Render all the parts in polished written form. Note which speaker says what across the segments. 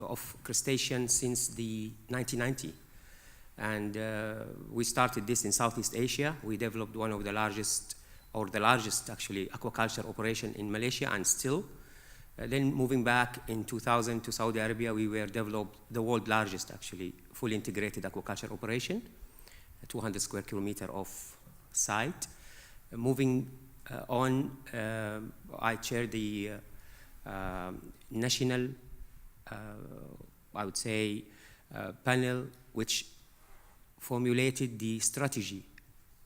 Speaker 1: of crustacean since the 1990. And we started this in Southeast Asia. We developed one of the largest, or the largest actually, aquaculture operation in Malaysia, and still. Then moving back in 2000 to Saudi Arabia, we were developed the world's largest actually fully integrated aquaculture operation, a 200 square kilometer of site. Moving on, I chair the national, I would say, panel which formulated the strategy,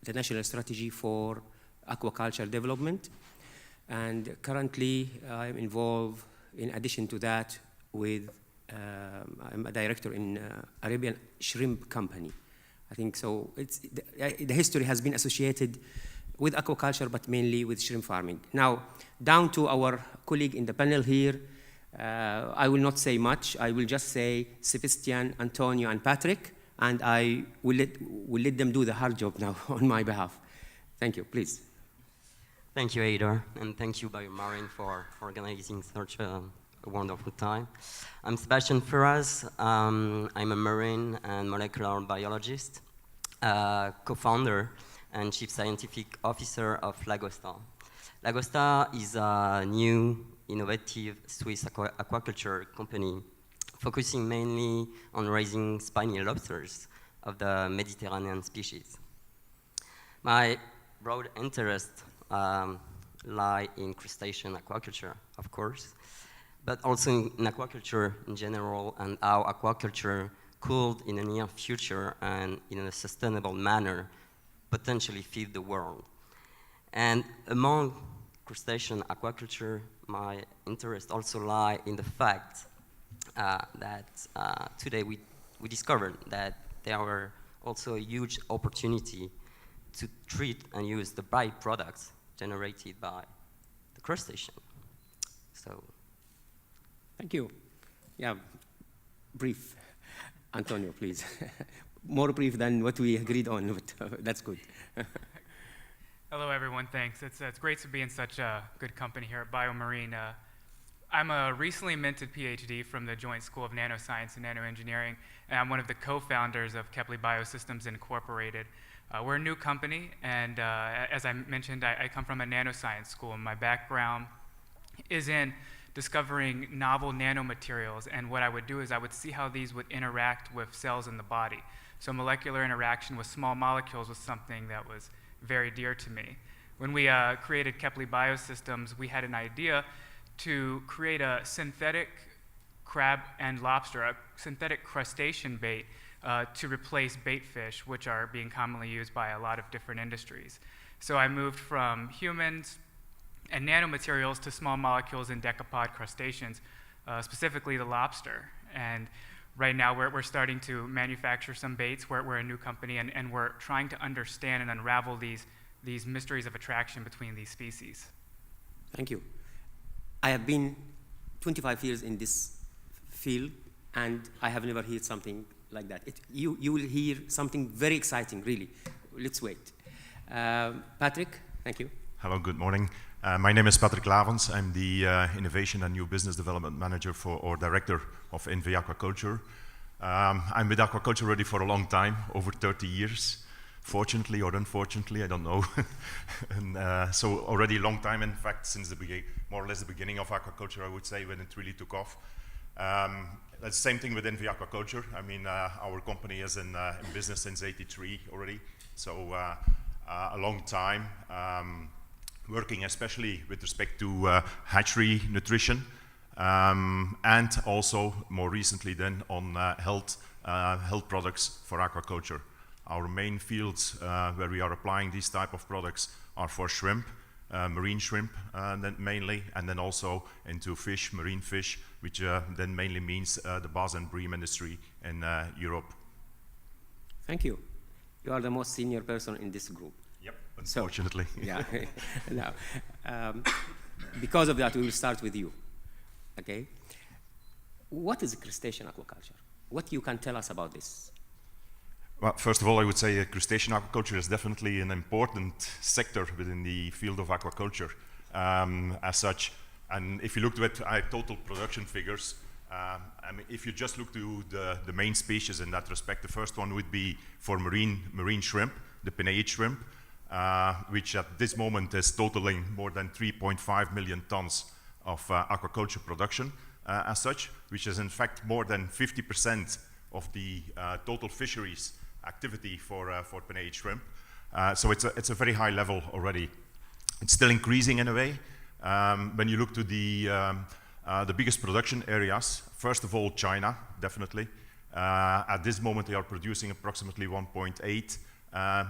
Speaker 1: the national strategy for aquaculture development. And currently, I'm involved, in addition to that, with, I'm a director in Arabian Shrimp Company. I think so, the history has been associated with aquaculture, but mainly with shrimp farming. Now, down to our colleague in the panel here, I will not say much. I will just say Sebastian, Antonio, and Patrick, and I will let them do the hard job now on my behalf. Thank you, please.
Speaker 2: Thank you, Haider, and thank you, BioMarine, for organizing such a wonderful time. I'm Sebastian Ferraz. I'm a marine and molecular biologist, co-founder and chief scientific officer of Lagosta. Lagosta is a new, innovative Swiss aquaculture company focusing mainly on raising spiny lobsters of the Mediterranean species. My broad interest lie in crustacean aquaculture, of course, but also in aquaculture in general, and how aquaculture could, in the near future and in a sustainable manner, potentially feed the world. And among crustacean aquaculture, my interest also lie in the fact that today we discovered that there are also a huge opportunity to treat and use the byproducts generated by the crustacean. So,
Speaker 1: thank you. Yeah, brief. Antonio, please. More brief than what we agreed on, but that's good.
Speaker 3: Hello, everyone. Thanks. It's great to be in such good company here at BioMarine. I'm a recently minted PhD from the Joint School of Nanoscience and Nanoengineering, and I'm one of the co-founders of Kepley Biosystems Incorporated. We're a new company, and as I mentioned, I come from a nanoscience school, and my background is in discovering novel nanomaterials, and what I would do is I would see how these would interact with cells in the body. So molecular interaction with small molecules was something that was very dear to me. When we created Kepley Biosystems, we had an idea to create a synthetic crab and lobster, a synthetic crustacean bait, to replace bait fish, which are being commonly used by a lot of different industries. So I moved from humans and nanomaterials to small molecules and decapod crustaceans, specifically the lobster. And right now we're starting to manufacture some baits. We're a new company, and we're trying to understand and unravel these mysteries of attraction between these species.
Speaker 1: Thank you. I have been 25 years in this field, and I have never heard something like that. You will hear something very exciting, really. Let's wait. Patrick, thank you.
Speaker 4: Hello, good morning. My name is Patrick Lavens. I'm the Innovation and New Business Development Manager or Director of NV Aquaculture. I'm with aquaculture already for a long time, over 30 years. Fortunately or unfortunately, I don't know. And, so already a long time, in fact, since more or less the beginning of aquaculture, I would say, when it really took off. That's the same thing with NV Aquaculture. I mean, our company is in business since '83 already, so a long time. Working especially with respect to hatchery nutrition, and also more recently then on health products for aquaculture. Our main fields where we are applying these type of products are for shrimp, marine shrimp then mainly, and then also into fish, marine fish, which then mainly means the bass and bream industry in Europe.
Speaker 1: Thank you. You are the most senior person in this group.
Speaker 4: Yep, unfortunately.
Speaker 1: So, yeah. Now, because of that, we will start with you. Okay. What is crustacean aquaculture? What you can tell us about this?
Speaker 4: Well, first of all, I would say crustacean aquaculture is definitely an important sector within the field of aquaculture as such. And if you look at total production figures, I mean, if you just look to the main species in that respect, the first one would be for marine shrimp, the Penaeid shrimp, which at this moment is totaling more than 3.5 million tons of aquaculture production as such, which is in fact more than 50% of the total fisheries activity for Penaeid shrimp. So it's a very high level already. It's still increasing in a way. When you look to the biggest production areas, first of all, China, definitely. At this moment, they are producing approximately 1.8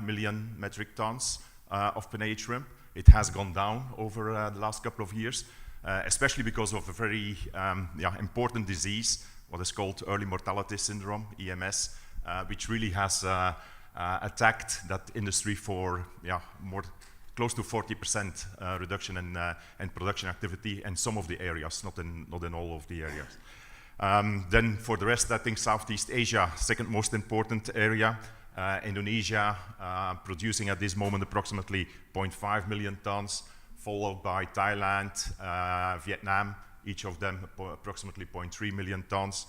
Speaker 4: million metric tons of Penaeid shrimp. It has gone down over the last couple of years, especially because of a very important disease, what is called early mortality syndrome, EMS, which really has attacked that industry for close to 40% reduction in production activity in some of the areas, not in all of the areas. Then for the rest, I think Southeast Asia, second most important area. Indonesia producing at this moment approximately 0.5 million tons, followed by Thailand, Vietnam, each of them approximately 0.3 million tons.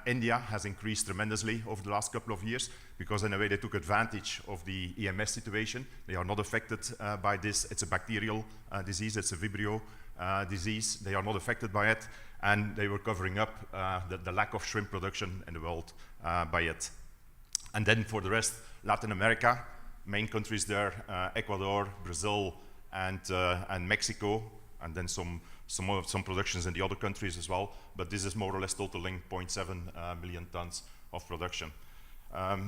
Speaker 4: India has increased tremendously over the last couple of years because in a way they took advantage of the EMS situation. They are not affected by this. It's a bacterial disease, it's a Vibrio disease. They are not affected by it, and they were covering up the lack of shrimp production in the world by it. And then for the rest, Latin America, main countries there, Ecuador, Brazil, and Mexico, and then some productions in the other countries as well, but this is more or less totaling 0.7 million tons of production.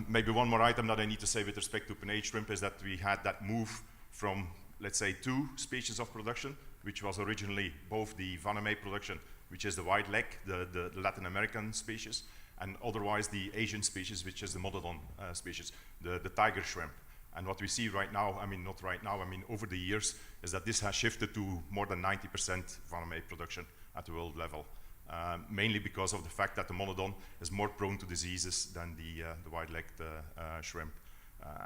Speaker 4: Maybe one more item that I need to say with respect to Penaeid shrimp is that we had that move from, let's say, 2 species of production, which was originally both the Vanamei production, which is the wide leg, the Latin American species, and otherwise the Asian species, which is the Monodon species, the tiger shrimp. And what we see right now, I mean, not right now, I mean, over the years, is that this has shifted to more than 90% Vanamei production at the world level, mainly because of the fact that the Monodon is more prone to diseases than the wide-legged shrimp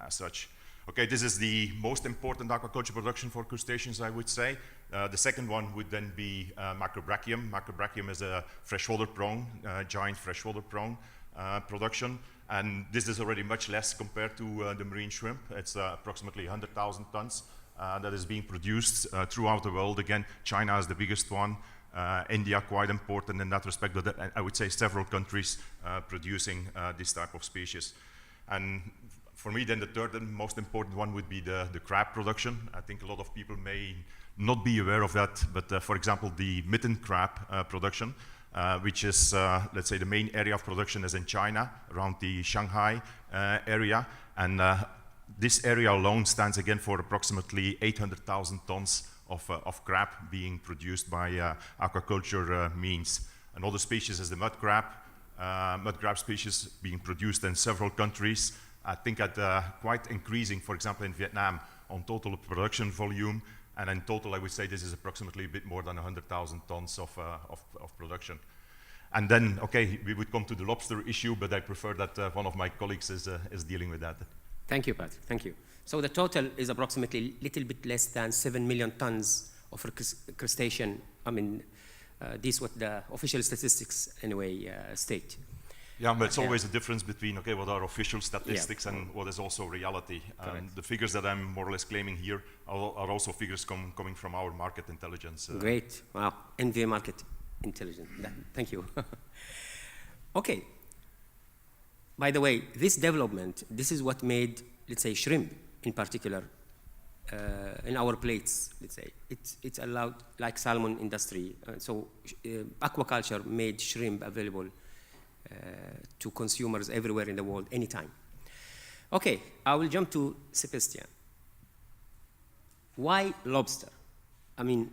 Speaker 4: as such. Okay, this is the most important aquaculture production for crustaceans, I would say. The second one would then be Macrobrachium. Macrobrachium is a freshwater prawn, giant freshwater prawn production. And this is already much less compared to the marine shrimp. It's approximately 100,000 tons that is being produced throughout the world. Again, China is the biggest one. India, quite important in that respect, but I would say several countries producing this type of species. And for me, then the third and most important one would be the crab production. I think a lot of people may not be aware of that, but for example, the mitten crab production, which is, let's say, the main area of production is in China, around the Shanghai area. And this area alone stands again for approximately 800,000 tons of crab being produced by aquaculture means. Another species is the mud crab species being produced in several countries. I think at quite increasing, for example, in Vietnam, on total production volume. And in total, I would say this is approximately a bit more than 100,000 tons of production. And then, okay, we would come to the lobster issue, but I prefer that one of my colleagues is dealing with that.
Speaker 1: Thank you, Pat. Thank you. So the total is approximately a little bit less than 7 million tons of crustacean. I mean, this is what the official statistics, anyway, state.
Speaker 4: Yeah, but it's always a difference between, okay, what are official statistics and what is also reality. The figures that I'm more or less claiming here are also figures coming from our market intelligence.
Speaker 1: Great. Wow. NVA market intelligence. Thank you. Okay. By the way, this development, this is what made, let's say, shrimp in particular, in our plates, let's say. It's allowed, like salmon industry. So aquaculture made shrimp available to consumers everywhere in the world, anytime. Okay, I will jump to Sebastian. Why lobster? I mean,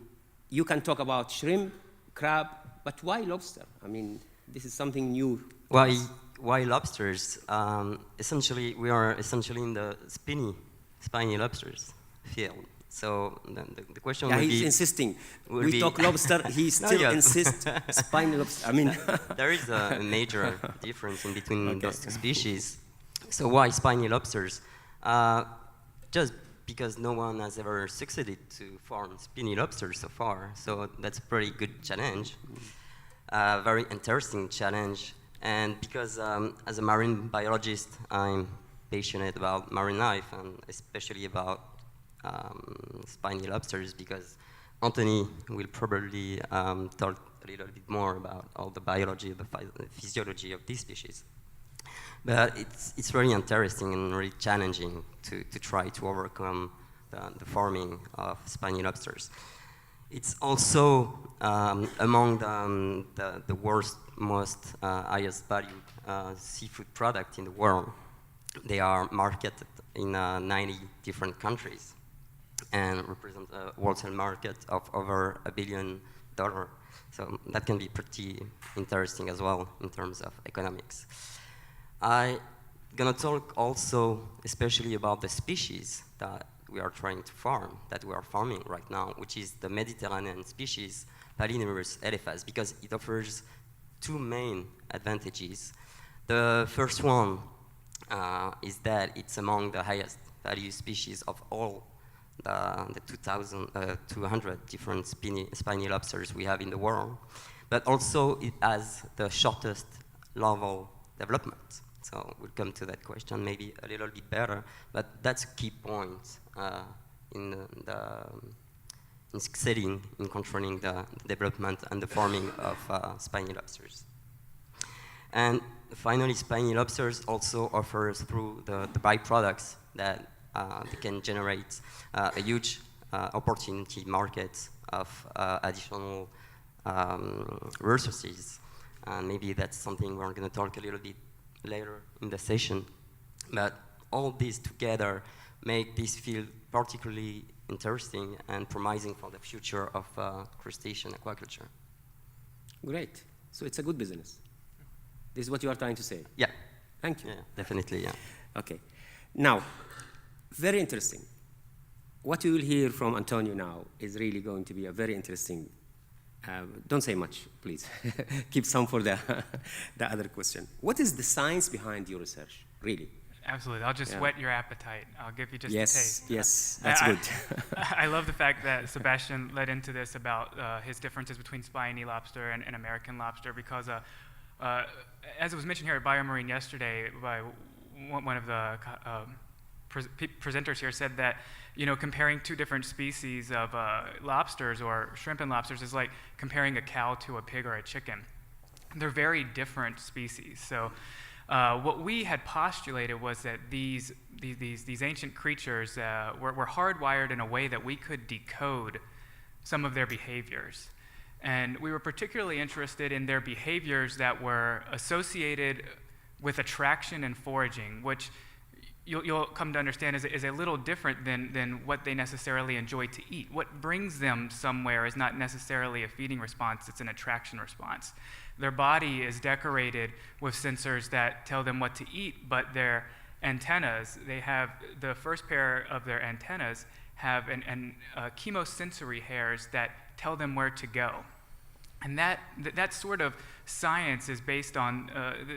Speaker 1: you can talk about shrimp, crab, but why lobster? I mean, this is something new.
Speaker 2: Why lobsters? Essentially, we are essentially in the spiny lobsters field. So the question would be...
Speaker 1: he's insisting. We talk lobster, he still insists spiny lobster. I mean...
Speaker 2: There is a major difference in between those two species. So why spiny lobsters? Just because no one has ever succeeded to farm spiny lobsters so far. So that's a pretty good challenge. a very interesting challenge. And because as a marine biologist, I'm passionate about marine life and especially about spiny lobsters, because Anthony will probably talk a little bit more about all the biology, the physiology of these species. But it's very interesting and really challenging to try to overcome the farming of spiny lobsters. It's also among the worst, most highest value seafood product in the world. They are marketed in 90 different countries and represent a wholesale market of over $1 billion. So that can be pretty interesting as well in terms of economics. I'm gonna talk also especially about the species that we are trying to farm, that we are farming right now, which is the Mediterranean species, Palyneurus elephas, because it offers two main advantages. The first one is that it's among the highest value species of all the 200 different spiny lobsters we have in the world, but also it has the shortest larval development. So we'll come to that question maybe a little bit better, but that's a key point in succeeding in controlling the development and the farming of spiny lobsters. And finally, spiny lobsters also offers through the byproducts that they can generate a huge opportunity market of additional resources. And maybe that's something we're going to talk a little bit later in the session. But all these together make this field particularly interesting and promising for the future of crustacean aquaculture.
Speaker 1: Great. So it's a good business. This is what you are trying to say?
Speaker 2: Yeah.
Speaker 1: Thank you.
Speaker 2: Yeah, definitely, yeah.
Speaker 1: Okay. Now, very interesting. What you will hear from Antonio now is really going to be a very interesting. Don't say much, please. Keep some for the other question. What is the science behind your research, really?
Speaker 3: Absolutely. I'll just whet your appetite. I'll give you just a taste.
Speaker 1: Yes, that's good.
Speaker 3: I love the fact that Sebastian led into this about his differences between spiny lobster and American lobster, because as it was mentioned here at BioMarine yesterday by one of the presenters here, said that, you know, comparing two different species of lobsters or shrimp and lobsters is like comparing a cow to a pig or a chicken. They're very different species. So what we had postulated was that these ancient creatures were hardwired in a way that we could decode some of their behaviors. And we were particularly interested in their behaviors that were associated with attraction and foraging, which you'll come to understand is a little different than what they necessarily enjoy to eat. What brings them somewhere is not necessarily a feeding response, it's an attraction response. Their body is decorated with sensors that tell them what to eat, but their antennas, they have, the first pair of their antennas have chemosensory hairs that tell them where to go. And that sort of science is based on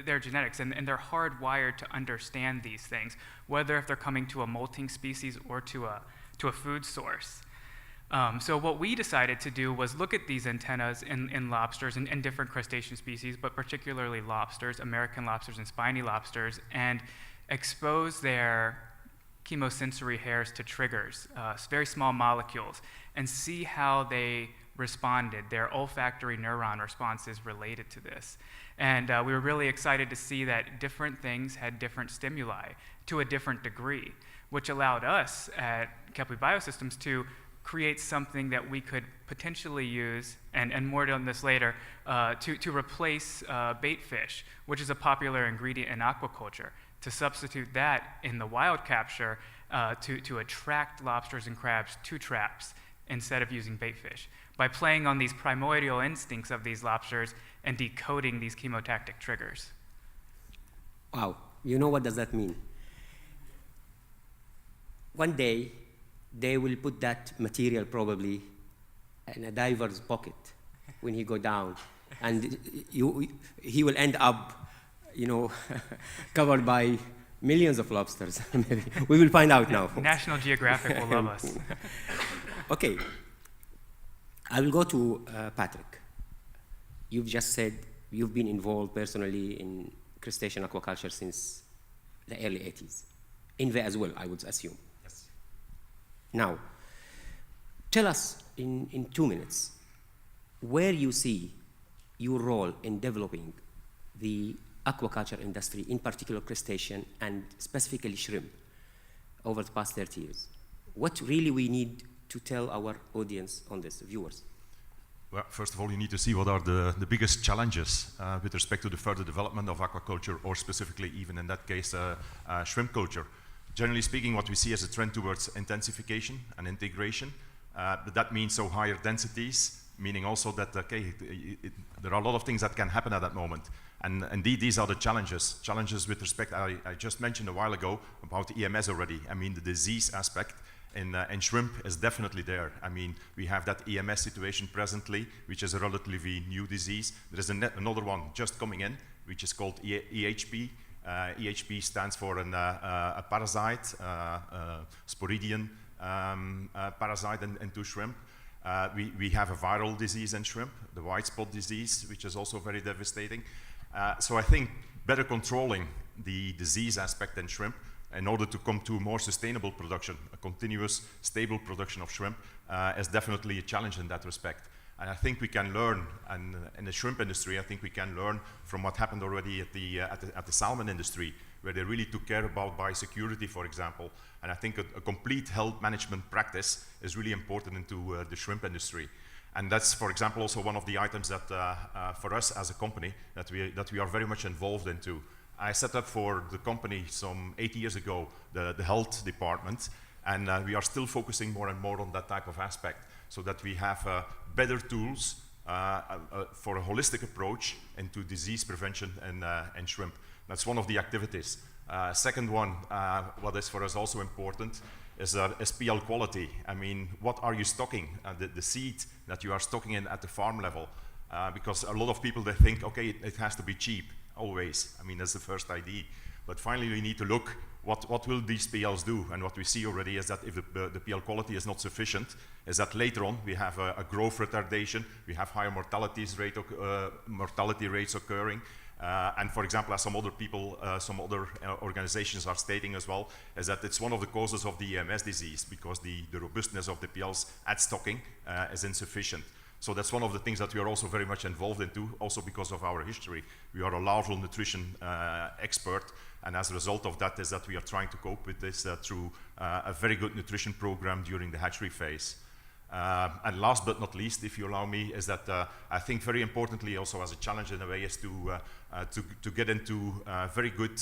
Speaker 3: their genetics, and they're hardwired to understand these things, whether if they're coming to a molting species or to a food source. So what we decided to do was look at these antennas in lobsters and different crustacean species, but particularly lobsters, American lobsters and spiny lobsters, and expose their chemosensory hairs to triggers, very small molecules, and see how they responded, their olfactory neuron responses related to this. And we were really excited to see that different things had different stimuli to a different degree, which allowed us at Kepley Biosystems to create something that we could potentially use, and more on this later, to replace bait fish, which is a popular ingredient in aquaculture, to substitute that in the wild capture to attract lobsters and crabs to traps instead of using bait fish, by playing on these primordial instincts of these lobsters and decoding these chemotactic triggers.
Speaker 1: Wow, you know what does that mean? One day, they will put that material probably in a diver's pocket when he go down, and he will end up, you know, covered by millions of lobsters. Maybe. We will find out now.
Speaker 3: National Geographic will love us.
Speaker 1: Okay, I will go to Patrick. you've just said you've been involved personally in crustacean aquaculture since the early 80s. INVE as well, I would assume.
Speaker 4: Yes.
Speaker 1: Now, tell us in 2 minutes where you see your role in developing the aquaculture industry, in particular crustacean and specifically shrimp, over the past 30 years. What really we need to tell our audience on this, viewers?
Speaker 4: Well, first of all, you need to see what are the biggest challenges with respect to the further development of aquaculture, or specifically even in that case, shrimp culture. Generally speaking, what we see is a trend towards intensification and integration. But that means so higher densities, meaning also that there are a lot of things that can happen at that moment. And indeed, these are the challenges. Challenges with respect, I just mentioned a while ago about EMS already. I mean, the disease aspect in shrimp is definitely there. I mean, we have that EMS situation presently, which is a relatively new disease. There is another one just coming in, which is called EHP. EHP stands for a parasite, Sporidium parasite into shrimp. We have a viral disease in shrimp, the white spot disease, which is also very devastating. So I think better controlling the disease aspect in shrimp in order to come to more sustainable production, a continuous, stable production of shrimp, is definitely a challenge in that respect. And I think we can learn, and in the shrimp industry, I think we can learn from what happened already at the salmon industry, where they really took care about biosecurity, for example. And I think a complete health management practice is really important into the shrimp industry. And that's, for example, also one of the items that for us as a company that we are very much involved into. I set up for the company some 8 years ago the health department, and we are still focusing more and more on that type of aspect, so that we have better tools for a holistic approach into disease prevention in shrimp. That's one of the activities. Second one, what is for us also important, is PL quality. I mean, what are you stocking? The seed that you are stocking in at the farm level. Because a lot of people, they think, okay, it has to be cheap, always. I mean, that's the first idea. But finally, we need to look, what will these PLs do? And what we see already is that if the PL quality is not sufficient, is that later on we have a growth retardation, we have higher mortality rates occurring. And for example, as some other people, some other organizations are stating as well, is that it's one of the causes of the EMS disease, because the robustness of the PLs at stocking is insufficient. So that's one of the things that we are also very much involved into, also because of our history. We are a larval nutrition expert, and as a result of that is that we are trying to cope with this through a very good nutrition program during the hatchery phase. And last but not least, if you allow me, is that I think very importantly also as a challenge in a way is to get into very good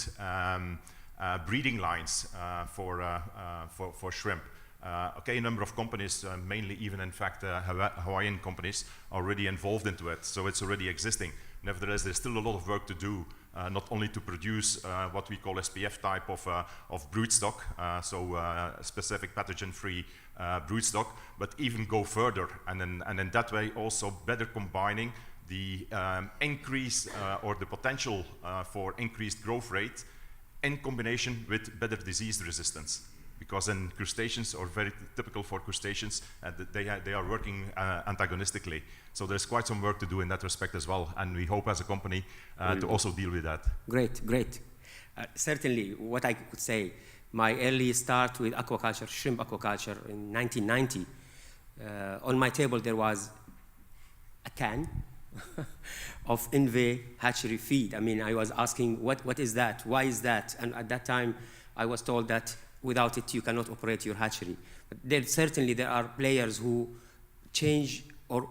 Speaker 4: breeding lines for shrimp. Okay, a number of companies, mainly even in fact Hawaiian companies, are already involved into it, so it's already existing. Nevertheless, there's still a lot of work to do, not only to produce what we call SPF type of broodstock, so specific pathogen-free broodstock, but even go further, and in that way also better combining the increase or the potential for increased growth rate in combination with better disease resistance. Because in crustaceans, or very typical for crustaceans, they are working antagonistically. So there's quite some work to do in that respect as well, and we hope as a company to also deal with that.
Speaker 1: Great, great. Certainly, what I could say, my early start with aquaculture, shrimp aquaculture in 1990, on my table there was a can of INVE hatchery feed. I mean, I was asking, what is that? Why is that? And at that time, I was told that without it, you cannot operate your hatchery. But certainly there are players who change, or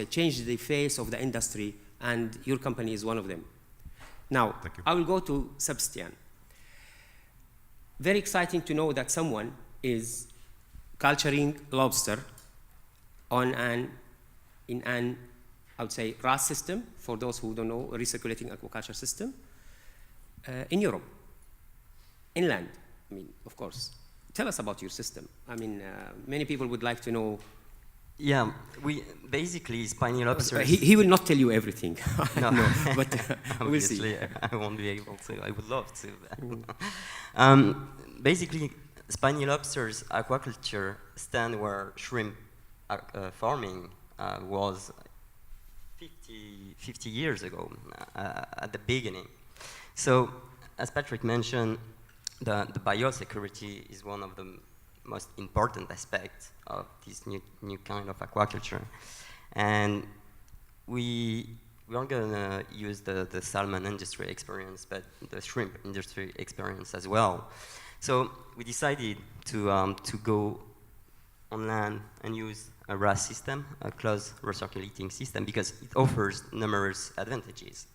Speaker 1: change the face of the industry, and your company is one of them. Now, I will go to Sebastian. Very exciting to know that someone is culturing lobster in an, I would say, RAS system, for those who don't know, a recirculating aquaculture system, in Europe, inland. I mean, of course. Tell us about your system. I mean, many people would like to know.
Speaker 2: Yeah, we basically spiny lobsters.
Speaker 1: He will not tell you everything.
Speaker 2: No,
Speaker 1: but we'll see.
Speaker 2: I won't be able to. I would love to. Basically, spiny lobsters aquaculture stand where shrimp farming was 50 50 years ago, at the beginning. So, as Patrick mentioned, the biosecurity is one of the most important aspects of this new kind of aquaculture. And we are going to use the salmon industry experience, but the shrimp industry experience as well. So we decided to go on land and use a RAS system, a closed recirculating system, because it offers numerous advantages.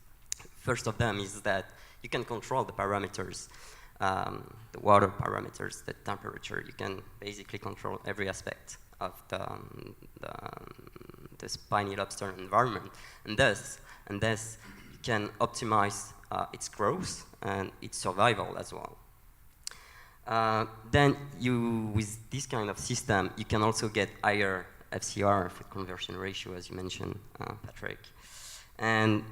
Speaker 2: First of them is that you can control the parameters, the water parameters, the temperature. You can basically control every aspect of the spiny lobster environment, and thus you can optimize its growth and its survival as well. Then with this kind of system, you can also get higher FCR, food conversion ratio, as you mentioned, Patrick. And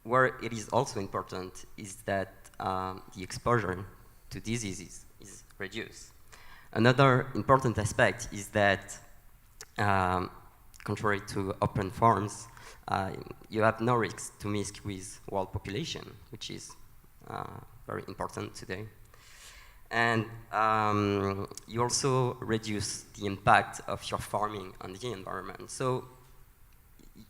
Speaker 2: where it is also important is that the exposure to diseases is reduced. Another important aspect is that, contrary to open farms, you have no risk to mix with wild population, which is very important today. And you also reduce the impact of your farming on the environment. So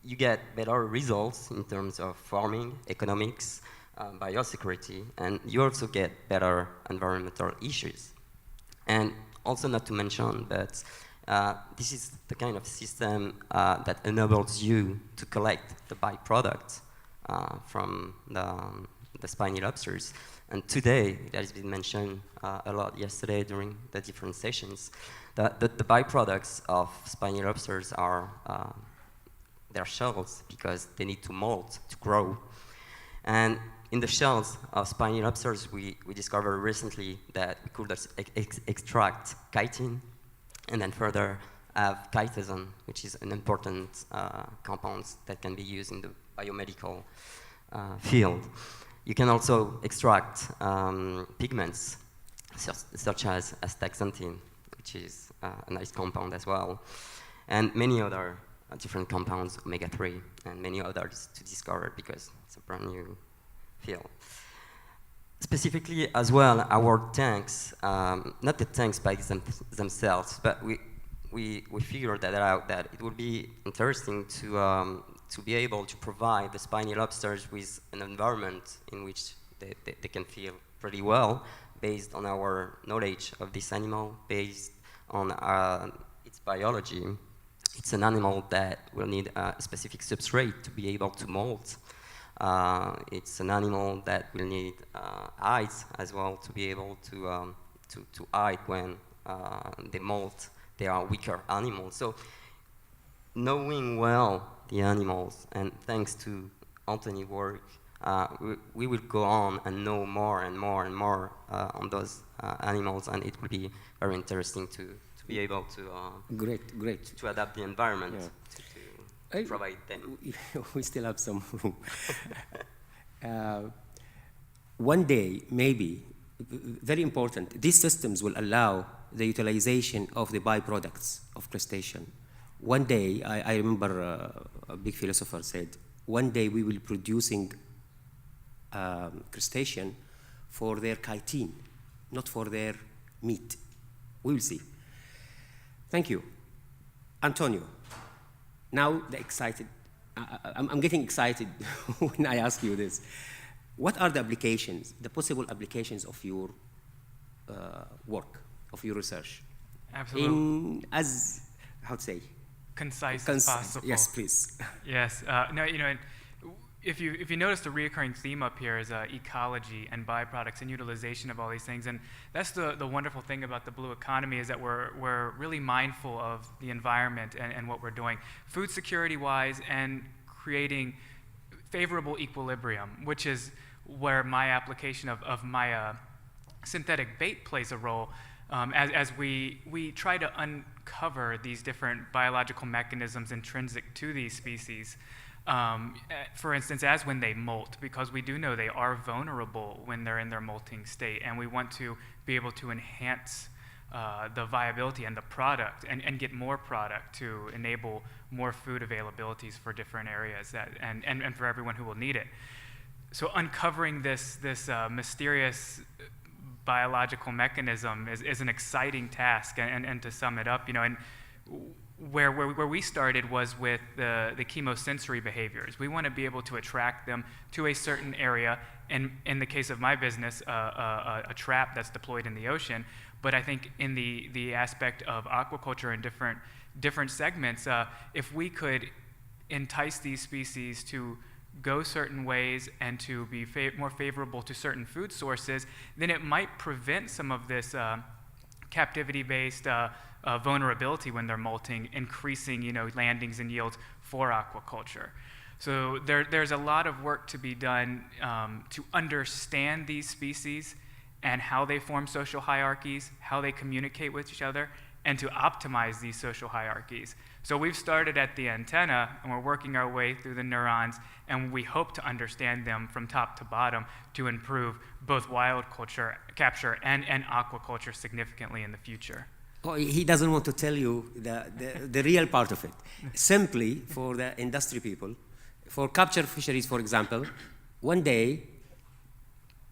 Speaker 2: you get better results in terms of farming, economics, biosecurity, and you also get better environmental issues. And also not to mention that this is the kind of system that enables you to collect the byproducts from the spiny lobsters. And today, it has been mentioned a lot yesterday during the different sessions, that the byproducts of spiny lobsters are their shells, because they need to molt to grow. And in the shells of spiny lobsters, we discovered recently that we could extract chitin, and then further have chitosan, which is an important compound that can be used in the biomedical field. You can also extract pigments, such as astaxanthin, which is a nice compound as well, and many other different compounds, omega-3, and many others to discover, because it's a brand new field. Specifically as well, our tanks, not the tanks by themselves, but we figured that out, that it would be interesting to be able to provide the spiny lobsters with an environment in which they can feel pretty well, based on our knowledge of this animal, based on its biology. It's an animal that will need a specific substrate to be able to molt. It's an animal that will need eyes as well to be able to hide when they molt. They are weaker animals. So knowing well the animals, and thanks to Anthony's work, we will go on and know more and more and more on those animals, and it will be very interesting to be able to
Speaker 1: Great.
Speaker 2: to adapt the environment
Speaker 1: Yeah.
Speaker 2: to provide them.
Speaker 1: We still have some room. One day, maybe, very important, these systems will allow the utilization of the byproducts of crustacean. One day, I remember a big philosopher said, one day we will be producing crustacean for their chitin, not for their meat. We will see. Thank you. Antonio, now I'm getting excited when I ask you this. What are the applications, the possible applications of your work, of your research?
Speaker 3: Absolutely.
Speaker 1: How to say?
Speaker 3: Concise as possible.
Speaker 1: Yes, please.
Speaker 3: Yes. No, if you notice, the reoccurring theme up here is ecology and byproducts and utilization of all these things, and that's the wonderful thing about the blue economy, is that we're really mindful of the environment and what we're doing, food security-wise, and creating favorable equilibrium, which is where my application of my synthetic bait plays a role. As we try to uncover these different biological mechanisms intrinsic to these species. For instance, as when they molt, because we do know they are vulnerable when they're in their molting state, and we want to be able to enhance the viability and the product, and get more product to enable more food availabilities for different areas and for everyone who will need it. So uncovering this mysterious biological mechanism is an exciting task, and to sum it up, and where we started was with the chemosensory behaviors. We want to be able to attract them to a certain area, and in the case of my business, a trap that's deployed in the ocean. But I think in the aspect of aquaculture and different segments, if we could entice these species to go certain ways and to be more favorable to certain food sources, then it might prevent some of this captivity-based vulnerability when they're molting, increasing landings and yields for aquaculture. So there's a lot of work to be done to understand these species and how they form social hierarchies, how they communicate with each other, and to optimize these social hierarchies. So we've started at the antenna, and we're working our way through the neurons, and we hope to understand them from top to bottom to improve both wild culture capture and aquaculture significantly in the future.
Speaker 1: Oh, he doesn't want to tell you the real part of it. Simply for the industry people, for capture fisheries, for example, one day,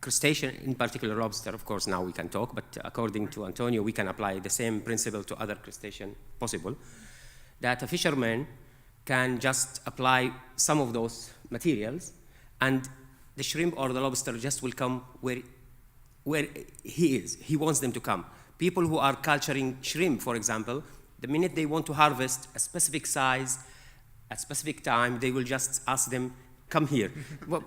Speaker 1: crustacean, in particular lobster, of course now we can talk, but according to Antonio, we can apply the same principle to other crustacean possible, that a fisherman can just apply some of those materials, and the shrimp or the lobster just will come where he is. He wants them to come. People who are culturing shrimp, for example, the minute they want to harvest a specific size, at a specific time, they will just ask them, come here. Well,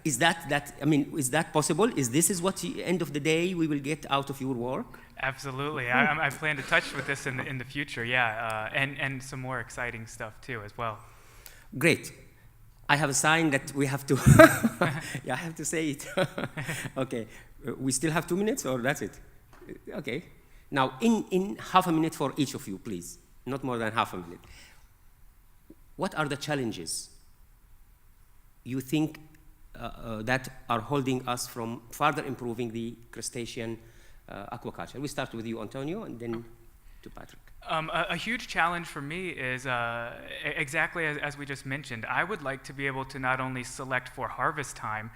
Speaker 1: is that possible? Is this what, end of the day, we will get out of your work?
Speaker 3: Absolutely. I plan to touch with this in the future, yeah, and some more exciting stuff too as well.
Speaker 1: Great. I have a sign that we have to, yeah, I have to say it. Okay, we still have 2 minutes, or that's it? Okay. Now, in half a minute for each of you, please. Not more than half a minute. What are the challenges you think that are holding us from further improving the crustacean aquaculture? We start with you, Antonio, and then to Patrick.
Speaker 3: A huge challenge for me is exactly as we just mentioned. I would like to be able to not only select for harvest time,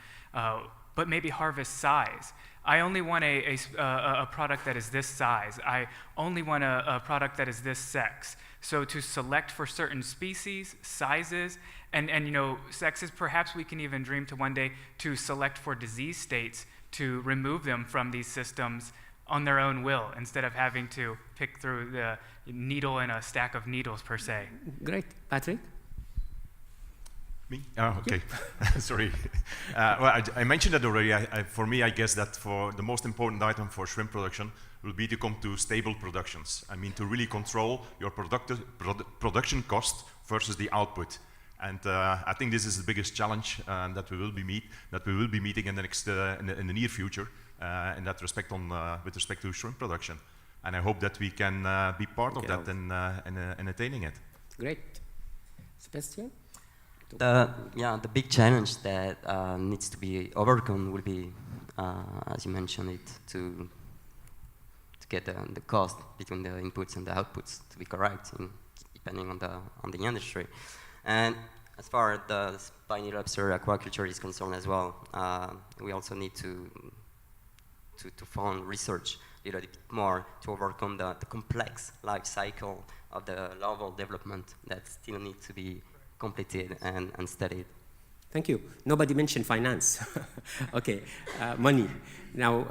Speaker 3: but maybe harvest size. I only want a product that is this size. I only want a product that is this sex. So to select for certain species, sizes, and sexes, perhaps we can even dream to one day to select for disease states to remove them from these systems on their own will, instead of having to pick through the needle in a stack of needles, per se.
Speaker 1: Great. Patrick?
Speaker 4: Me? Oh, okay. Sorry. Well, I mentioned that already. For me, I guess that for the most important item for shrimp production will be to come to stable productions. I mean, to really control your production cost versus the output. And I think this is the biggest challenge that we will be meeting in the next in the near future in that respect with respect to shrimp production. And I hope that we can be part of that in attaining it.
Speaker 1: Great. Sebastian?
Speaker 2: The big challenge that needs to be overcome will be, as you mentioned it, to get the cost between the inputs and the outputs to be correct, depending on the industry. And as far as the spiny lobster aquaculture is concerned as well, we also need to fund research a little bit more to overcome the complex life cycle of the larval development that still needs to be completed and studied.
Speaker 1: Thank you. Nobody mentioned finance. Okay, money. Now,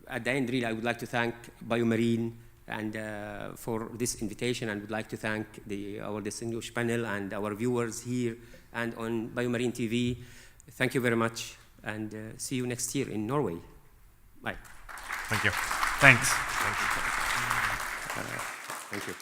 Speaker 1: at the end, really, I would like to thank BioMarine and for this invitation, and would like to thank our distinguished panel and our viewers here and on BioMarine TV. Thank you very much, and see you next year in Norway. Bye.
Speaker 4: Thank you.
Speaker 3: Thanks.
Speaker 4: Thank you.
Speaker 1: Thank you.